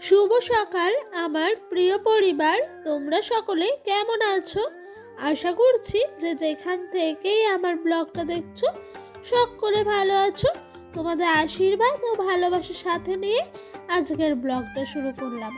শুভ সকাল আমার প্রিয় পরিবার, তোমরা সকলে কেমন আছো? আশা করছি যে যেখান থেকেই আমার ব্লগটা দেখছো সকলে ভালো আছো। তোমাদের আশীর্বাদ ও ভালোবাসার সাথে নিয়ে আজকের ব্লগটা শুরু করলাম।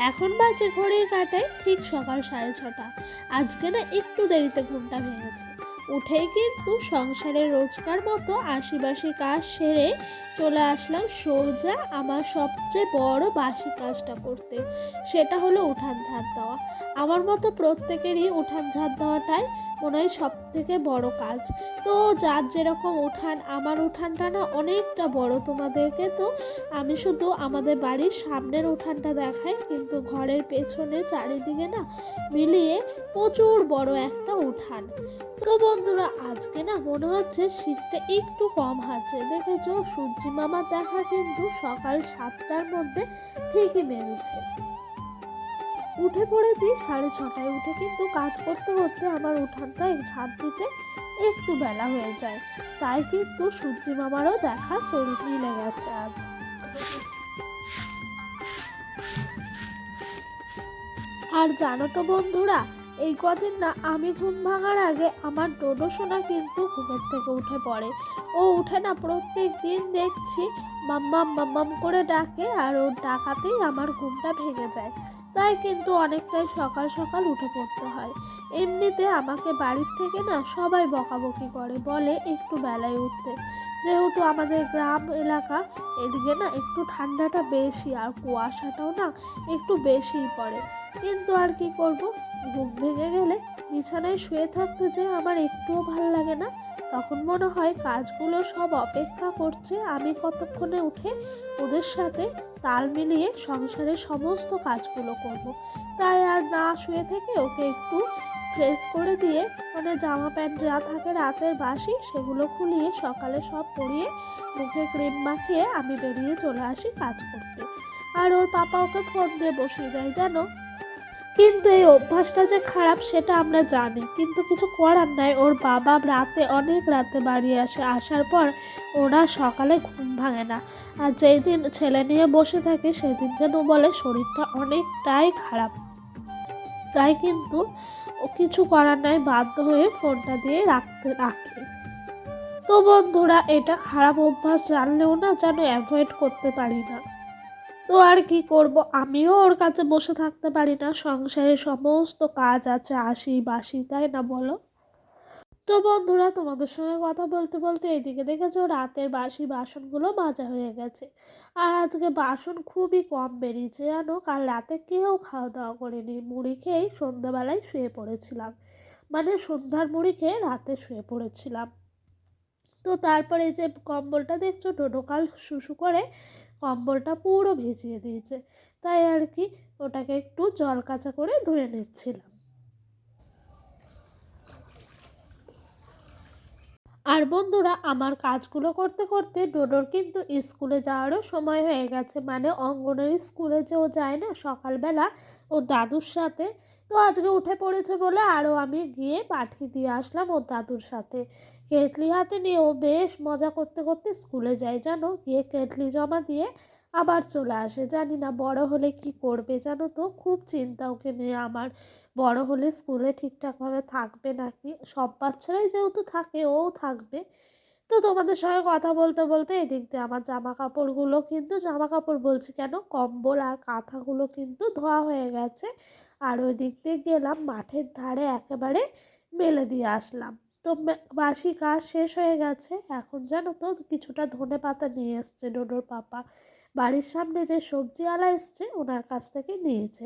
এখন বাজে ঘড়ির কাঁটায় ঠিক সকাল 6:30। আজকে না একটু দেরিতে ঘুমটা ভেঙেছে। উঠেই কিন্তু সংসারের রোজকার মতো আশিবাসি কাজ সেরে চলে আসলাম সোজা আমার সবচেয়ে বড় বাসি কাজটা করতে। সেটা হলো উঠান ঝাড় দেওয়া। আমার মতো প্রত্যেকেরই উঠান ঝাড় দেওয়াটাই মনে হয় সব থেকে বড় কাজ। তো যার যেরকম উঠান, আমার উঠানটা না অনেকটা বড়। তোমাদেরকে তো আমি শুধু আমাদের বাড়ির সামনের উঠানটা দেখাই, কিন্তু ঘরের পেছনে চারিদিকে না মিলিয়ে প্রচুর বড় একটা উঠান। তো বন্ধুরা, আজকে না মনে হচ্ছে শীতটা একটু কম আছে। দেখেছো, সূর্যি মামার দেখা কিন্তু সকাল 7টার মধ্যে ঠিকই মেলছে। উঠে পড়েছি 6:30। উঠে কিন্তু কাজ করতে করতে আমার উঠানটা ঝাড় দিতে একটু বেলা হয়ে যায়। তাই কিন্তু সূর্যি মামারও দেখা মিলে গেছে আজ। আর জানো তো বন্ধুরা, এই কদিন না আমি ঘুম ভাঙার আগে আমার ডোডো সোনা কিন্তু ঘুমের থেকে উঠে পড়ে। ও উঠে না প্রত্যেক দিন দেখছি মাম্মাম মাম্মাম করে ডাকে, আর ওর ডাকাতেই আমার ঘুমটা ভেঙে যায়। তাই কিন্তু অনেকটাই সকাল সকাল উঠে পড়তে হয়। এমনিতে আমাকে বাড়ির থেকে না সবাই বকাবকি করে, বলে একটু বেলায় উঠতে। যেহেতু আমাদের গ্রাম এলাকা, এদিকে না একটু ঠান্ডাটা বেশি আর কুয়াশাটাও না একটু বেশিই পড়ে। কিন্তু আর কি করব, ঘুম ভেঙে গেলে বিছানায় শুয়ে থাকতে যে আমার একটুও ভালো লাগে না। তখন মনে হয় কাজগুলো সব অপেক্ষা করছে আমি কতক্ষণে উঠে ওদের সাথে তাল মিলিয়ে সংসারের সমস্ত কাজগুলো করব। তাই আর না শুয়ে থেকে ওকে একটু ফ্রেশ করে দিয়ে, মানে জামা প্যান্ট যা থাকে রাতের বাসি সেগুলো খুলিয়ে সকালে সব পরিয়ে মুখে ক্রিম মাখিয়ে আমি বেরিয়ে চলে আসি কাজ করতে। আর ওর পাপা ওকে ফোন দিয়ে বসিয়ে দেয় জানো। কিন্তু এই অভ্যাসটা যে খারাপ সেটা আমরা জানি, কিন্তু কিছু করার নাই। ওর বাবা অনেক রাতে বাড়ি আসে, আসার পর ওরা সকালে ঘুম ভাঙে না। আর যেই দিন ছেলে নিয়ে বসে থাকে সেদিন যেন বলে শরীরটা অনেকটাই খারাপ। তাই কিন্তু ও কিছু করার নাই, বাধ্য হয়ে ফোনটা দিয়ে রাখে। তো বন্ধুরা, এটা খারাপ অভ্যাস জানলেও না যেন অ্যাভয়েড করতে পারি না। তো আর কি করব, আমিও ওর কাছে বসে থাকতে পারি না, সংসারের সমস্ত কাজ আছে আশি বাসি, তাই না বলো? তো বন্ধুরা, তোমাদের সঙ্গে কথা বলতে বলতে এদিকে দেখেছো রাতের বাসি বাসনগুলো মাজা হয়ে গেছে। আর আজকে বাসন খুবই কম বেরিয়েছে জানো। কাল রাতে কেউ খাওয়া দাওয়া করেনি, মুড়ি খেয়েই সন্ধ্যাবেলায় শুয়ে পড়েছিলাম। মানে সন্ধ্যার মুড়ি খেয়ে রাতে শুয়ে পড়েছিলাম। তো তারপরে যে কম্বলটা দেখছো, ডোডোকাল শুশু করে কম্বলটা পুরো ভিজিয়ে দিয়েছে। তাই আর কি ওটাকে একটু জল কাচা করে ধুয়ে নিচ্ছিলাম। আর বন্ধুরা, আমার কাজগুলো করতে করতে ডোডোর কিন্তু স্কুলে যাওয়ারও সময় হয়ে গেছে। মানে অঙ্গনের স্কুলে যে ও যায় না সকালবেলা ও দাদুর সাথে। তো আজকে উঠে পড়েছে বলে আরও আমি গিয়ে পাঠিয়ে দিয়ে আসলাম ওর দাদুর সাথে। কেটলি হাতে নিয়ে ও বেশ মজা করতে করতে স্কুলে যায় জানো। গিয়ে কেটলি জমা দিয়ে আবার চলে আসে। জানি না বড় হলে কি করবে জানো, তো খুব চিন্তা ওকে নিয়ে আমার। বড় হলে স্কুলে ঠিকঠাকভাবে থাকবে নাকি, সব বাচ্চারাই যেহেতু থাকে ও থাকবে। তো তোমাদের সঙ্গে কথা বলতে বলতে এদিক দিয়ে আমার জামা কাপড় বলছি কেন, কম্বল আর কাঁথাগুলো কিন্তু ধোয়া হয়ে গেছে। আর ওই দিক দিয়ে গেলাম মাঠের ধারে একেবারে মেলে দিয়ে আসলাম। তো বাসি কাজ শেষ হয়ে গেছে। এখন জানো তো কিছুটা ধনেপাতা নিয়ে এসছে ডোডোর পাপা। বাড়ির সামনে যে সবজিওয়ালা এসছে ওনার কাছ থেকে নিয়েছে।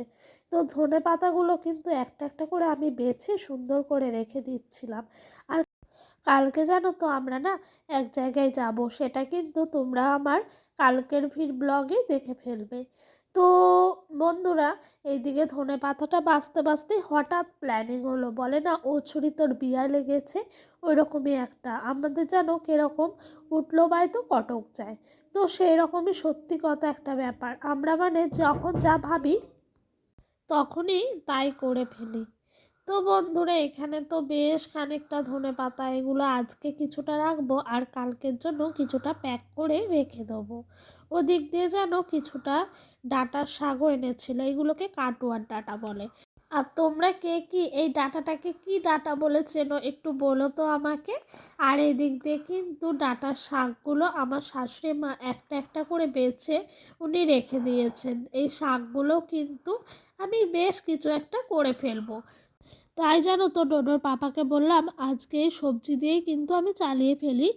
তো ধনেপাতাগুলো কিন্তু একটা একটা করে আমি বেছে সুন্দর করে রেখে দিচ্ছিলাম। আর কালকে জানো তো আমরা না এক জায়গায় যাব, সেটা কিন্তু তোমরা আমার কালকের ব্লগে দেখে ফেলবে। তো বন্ধুরা, এইদিকে ধনে পাতাটা বাছতে বাছতে হঠাৎ প্ল্যানিং হলো, বলে না ও ছুরি তোর বিয়া লেগেছে, ওই রকমই একটা আমাদের যেন কিরকম উঠলো বাই তো কটক যায়। তো সেই রকমই সত্যি কথা একটা ব্যাপার, আমরা মানে যখন যা ভাবি তখনই তাই করে ফেলি। তো বন্ধুরা এখানে তো বেশ খানিকটা ধনেপাতা, এগুলো আজকে কিছুটা রাখবো আর কালকের জন্য কিছুটা প্যাক করে রেখে দেবো। ওদিক দিয়ে যেন কিছুটা ডাঁটার শাকও এনেছিল, এগুলোকে কাটুয়ার ডাঁটা বলে। আর তোমরা কে কি এই ডাঁটাটাকে কি ডাঁটা বলে চেনো একটু বলো তো আমাকে। আর এই দিক দিয়ে কিন্তু ডাঁটার শাকগুলো আমার শাশুড়ি মা একটা একটা করে বেছে উনি রেখে দিয়েছেন। এই শাকগুলো কিন্তু আমি বেশ কিছু একটা করে ফেলবো। তাই জানো তো ডোডোর পাপাকে বললাম আজকে এই সবজি দিয়েই কিন্তু আমি চালিয়ে ফেলি,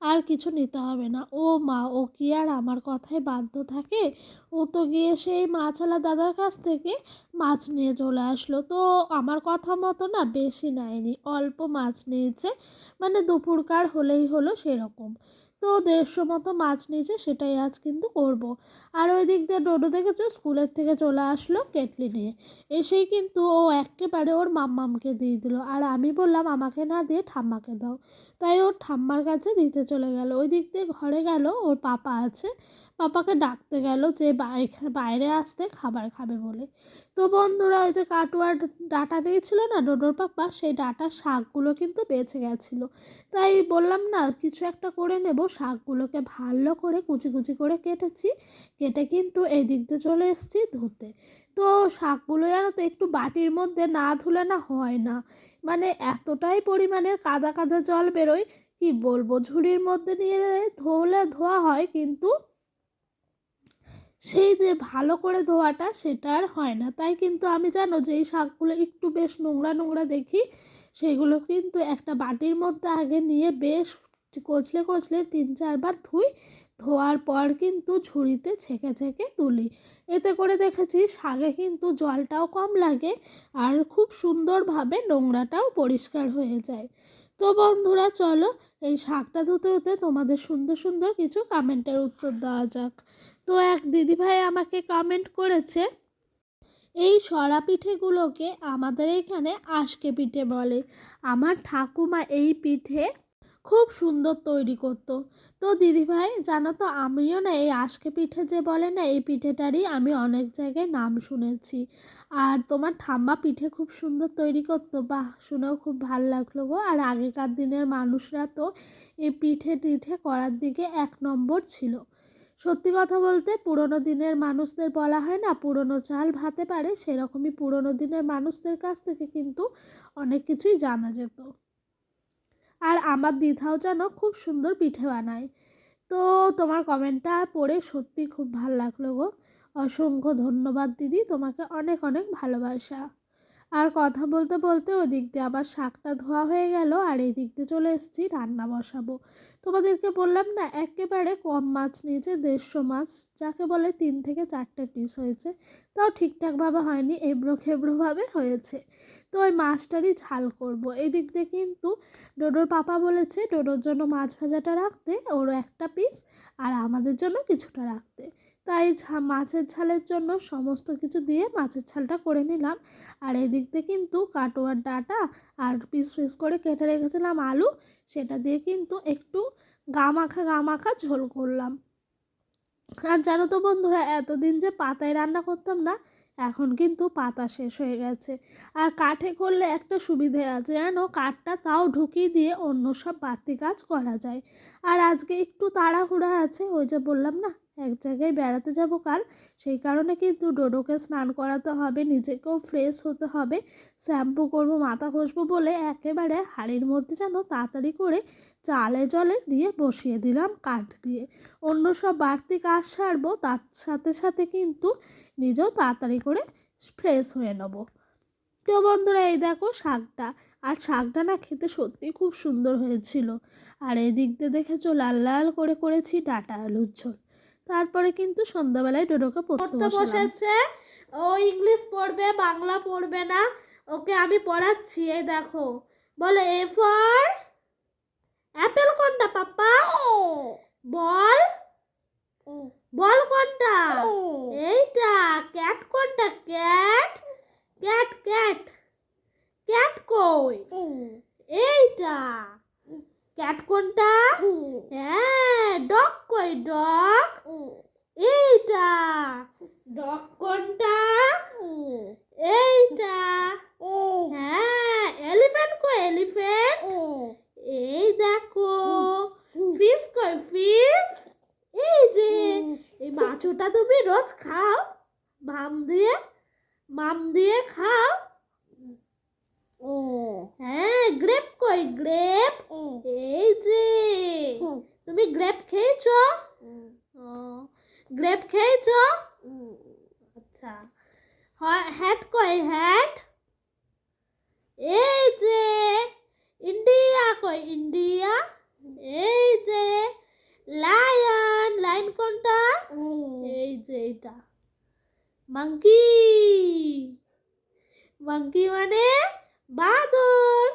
আর কিছু নিতে হবে না। ও মা, ও কি আর আমার কথায় বাধ্য থাকে? ও তো গিয়ে সেই মাছওয়ালা দাদার কাছ থেকে মাছ নিয়ে চলে আসলো। তো আমার কথা মতো না বেশি নেয়নি, অল্প মাছ নিয়েছে, মানে দুপুরকার হলেই হলো সেরকম। তো 150 মতো মাছ নিয়েছে, সেটাই আজ কিন্তু করব। আর ওই দিক দিয়ে ডোডো দেখেছো স্কুলের থেকে চলে আসলো কেটলি নিয়ে, এসেই কিন্তু ও একেবারে ওর মাম্মামকে দিয়ে দিল। আর আমি বললাম আমাকে না দিয়ে ঠাম্মাকে দাও, তাই ওর ঠাম্মার কাছে দিতে চলে গেল। ওই দিক দিয়ে ঘরে গেল, ওর পাপা আছে, পাপাকে ডাকতে গেল যে বাইরে আসতে খাবার খাবে বলে। তো বন্ধুরা ওই যে কাটুয়ার ডাটা দিয়েছিল না ডোডোর পাপা, সেই ডাটার শাকগুলো কিন্তু বেঁচে গেছিলো। তাই বললাম না কিছু একটা করে নেব, শাকগুলোকে ভালো করে কুচি কুচি করে কেটেছি, কেটে কিন্তু এই দিক দিয়ে চলে এসেছি ধুতে। তো শাকগুলো জানো তো একটু বাটির মধ্যে না ধুলে না হয় না, মানে এতটাই পরিমাণের কাদা কাদা জল বেরোয়, কি বলবো। ঝুড়ির মধ্যে নিয়ে ধোলে ধোয়া হয়, কিন্তু সেই যে ভালো করে ধোয়াটা সেটা আর হয় না। তাই কিন্তু আমি জানো যে এই শাকগুলো একটু বেশ নোংরা নোংরা দেখি, সেগুলো কিন্তু একটা বাটির মধ্যে আগে নিয়ে বেশ কচলে কচলে 3-4 বার ধুই, ধোয়ার পর কিন্তু ঝুড়িতে ছেঁকে ছেঁকে তুলি। এতে করে দেখেছি শাকে কিন্তু জলটাও কম লাগে আর খুব সুন্দরভাবে নোংরাটাও পরিষ্কার হয়ে যায়। তো বন্ধুরা চলো এই শাকটা ধুতে ধুতে তোমাদের সুন্দর সুন্দর কিছু কমেন্টের উত্তর দেওয়া যাক। তো এক দিদিভাই আমাকে কমেন্ট করেছে, এই সরা পিঠেগুলোকে আমাদের এখানে আশকে পিঠে বলে। আমার ঠাকুমা এই পিঠে খুব সুন্দর তৈরি করতো। তো দিদিভাই জানো তো আমিও না এই আশকে পিঠে যে বলে না এই পিঠেটারই আমি অনেক জায়গায় নাম শুনেছি। আর তোমার ঠাম্মা পিঠে খুব সুন্দর তৈরি করতো, বাহ শুনেও খুব ভালো লাগলো গো। আর আগেকার দিনের মানুষরা তো এই পিঠে টিঠে করার দিকে 1 নম্বর ছিল। সত্যি কথা বলতে পুরোনো দিনের মানুষদের বলা হয় না পুরোনো চাল ভাতে পারে, সেরকমই পুরোনো দিনের মানুষদের কাছ থেকে কিন্তু অনেক কিছুই জানা যেত। আর আমার দিদাও যেন খুব সুন্দর পিঠে বানায়। তো তোমার কমেন্টটা পড়ে সত্যি খুব ভালো লাগলো গো। অসংখ্য ধন্যবাদ দিদি, তোমাকে অনেক অনেক ভালোবাসা। আর কথা বলতে বলতে ওই দিক দিয়ে আবার শাকটা ধোয়া হয়ে গেল, আর এই দিক দিয়ে চলে এসেছি রান্না বসাবো। তোমাদেরকে বললাম না একেবারে কম মাছ নিয়েছে, 150 মাছ, যাকে বলে 3 থেকে 4টে পিস হয়েছে, তাও ঠিকঠাকভাবে হয়নি, এবড়ো খেবড়োভাবে হয়েছে। তো ওই মাছটারই ঝাল করব। এই দিক দিয়ে কিন্তু ডোডোর পাপা বলেছে ডোডোর জন্য মাছ ভাজাটা রাখতে, ওরও একটা পিস, আর আমাদের জন্য কিছুটা রাখতে। তাই মাছের ঝালের জন্য সমস্ত কিছু দিয়ে মাছের ঝালটা করে নিলাম। আর এদিক দিয়ে কিন্তু কাটোয়ার ডাঁটা আর পিস পিস করে কেটে রেখেছিলাম আলু, সেটা দিয়ে কিন্তু একটু গা মাখা ঝোল করলাম। আর জানো তো বন্ধুরা এতদিন যে পাতায় রান্না করতাম না, এখন কিন্তু পাতা শেষ হয়ে গেছে। আর কাঠে করলে একটা সুবিধে আছে জানো, কাঠটা তাও ঢুকিয়ে দিয়ে অন্য সব বাড়তি কাজ করা যায়। আর আজকে একটু তাড়াহুড়া আছে, ওই যে বললাম না এক জায়গায় বেড়াতে যাব কাল, সেই কারণে কিন্তু ডোডোকে স্নান করাতে হবে, নিজেকেও ফ্রেশ হতে হবে, শ্যাম্পু করবো, মাথা ঘষবো বলে একেবারে হাঁড়ির মধ্যে যেন তাড়াতাড়ি করে চালে জলে দিয়ে বসিয়ে দিলাম কাঠ দিয়ে। অন্য সব বাড়তি কাজ সারবো, তার সাথে সাথে কিন্তু নিজেও তাড়াতাড়ি করে ফ্রেশ হয়ে নেব। তো বন্ধুরা এই দেখো শাকটা, আর শাকটা না খেতে সত্যি খুব সুন্দর হয়েছিল। আর এদিক দিয়ে দেখেছো লাল লাল করে করেছি ডাঁটা আলুর ঝোল। তারপরে কিন্তু সন্ধ্যাবেলায় ডোডোকে পড়তে বসেছে, ও ইংলিশ পড়বে বাংলা পড়বে না, ওকে আমি পড়াচ্ছি। এই দেখো বলে এ ফর অ্যাপেল কোনটা পাপ্পা, বল বল কোনটা, এইটা। ক্যাট কোনটা, ক্যাট ক্যাট ক্যাট ক্যাট কই, এইটা। ক্যাট কোনটা, হ্যাঁ। ডগ কই, ডগ, এইটা। ডগ কোনটা, এইটা, হ্যাঁ। লেবুটা তুমি রোজ খাও মাম দিয়ে খাও। হ্যাঁ, গ্রেপ কই গ্রেপ? এই যে তুমি গ্রেপ খেয়েছো? গ্রেপ খেয়েছো? আচ্ছা, হ্যাট কই হ্যাট? এই যে ইন্ডিয়া কই ইন্ডিয়া? এই যে লায়ন কোনটা? এই যে এটা। মাঙ্কি মানে বাদর।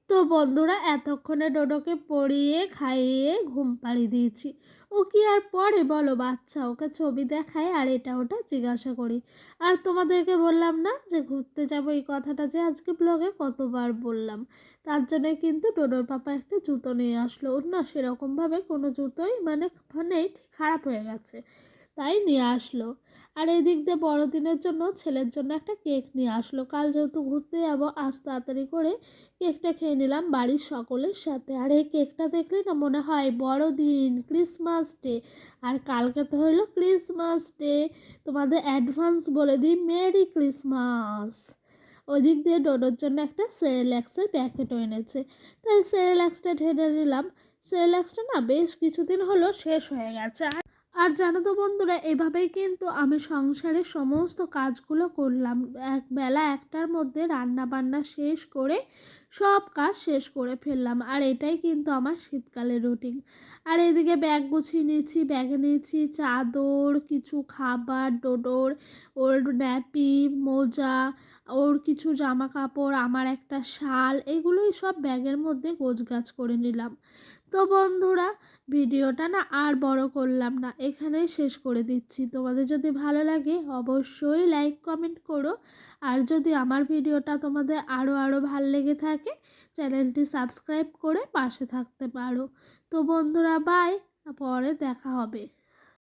তো বন্ধুরা, এতক্ষণে ডোডোকে পড়িয়ে খাইয়ে ঘুম পাড়িয়ে দিয়েছি। ও কি আর পড়ে বলো, বাচ্চা, ওকে ছবি দেখায় আর এটা ওটা জিজ্ঞাসা করি। আর তোমাদেরকে বললাম না যে ঘুরতে যাব, এই কথাটা যে আজকে ব্লগে কতবার বললাম। তার জন্য কিন্তু ডোডোর পাপা একটা জুতো নিয়ে আসলো। ওর না সেরকমভাবে কোনো জুতোই নেই, খারাপ হয়ে গেছে, তাই নিয়ে আসলো। আর এদিক দিয়ে বড়দিনের জন্য ছেলের জন্য একটা কেক নিয়ে আসলো। কাল যেহেতু ঘুরতে যাবো, আজ তাড়াতাড়ি করে কেকটা খেয়ে নিলাম বাড়ির সকলের সাথে। আর এই কেকটা দেখলে না মনে হয় বড়দিন, ক্রিসমাস ডে। আর কালকে তো হলো ক্রিসমাস ডে। তোমাদের অ্যাডভান্স বলে দিই, মেরি ক্রিসমাস। ওই দিক দিয়ে ডোডোর জন্য একটা সেরেল্যাক্সের প্যাকেটও এনেছে, তাই সেরেল্যাক্সটা ঢেলে নিলাম। সেরেল্যাক্সটা না বেশ কিছুদিন হলো শেষ হয়ে গেছে। আর জানো তো বন্ধুরা, এভাবেই কিন্তু আমি সংসারের সমস্ত কাজগুলো করলাম। বেলা 1টার মধ্যে রান্না বান্না শেষ করে সব কাজ শেষ করে ফেললাম। আর এটাই কিন্তু আমার শীতকালের রুটিন। আর এদিকে ব্যাগ গুছিয়ে নিয়েছি, ব্যাগে নিয়েছি চাদর, কিছু খাবার, ডোডোর, ওর ন্যাপি, মোজা, ওর কিছু জামা কাপড়, আমার একটা শাল, এগুলোই সব ব্যাগের মধ্যে গোছগাছ করে নিলাম। তো বন্ধুরা, ভিডিওটা না আর বড় করলাম না, এখানেই শেষ করে দিচ্ছি। তোমাদের যদি ভালো লাগে অবশ্যই লাইক কমেন্ট করো। আর যদি আমার ভিডিওটা তোমাদের আরও ভালো লেগে থাকে, চ্যানেলটি সাবস্ক্রাইব করে পাশে থাকতে পারো। তো বন্ধুরা, বাই, পরে দেখা হবে।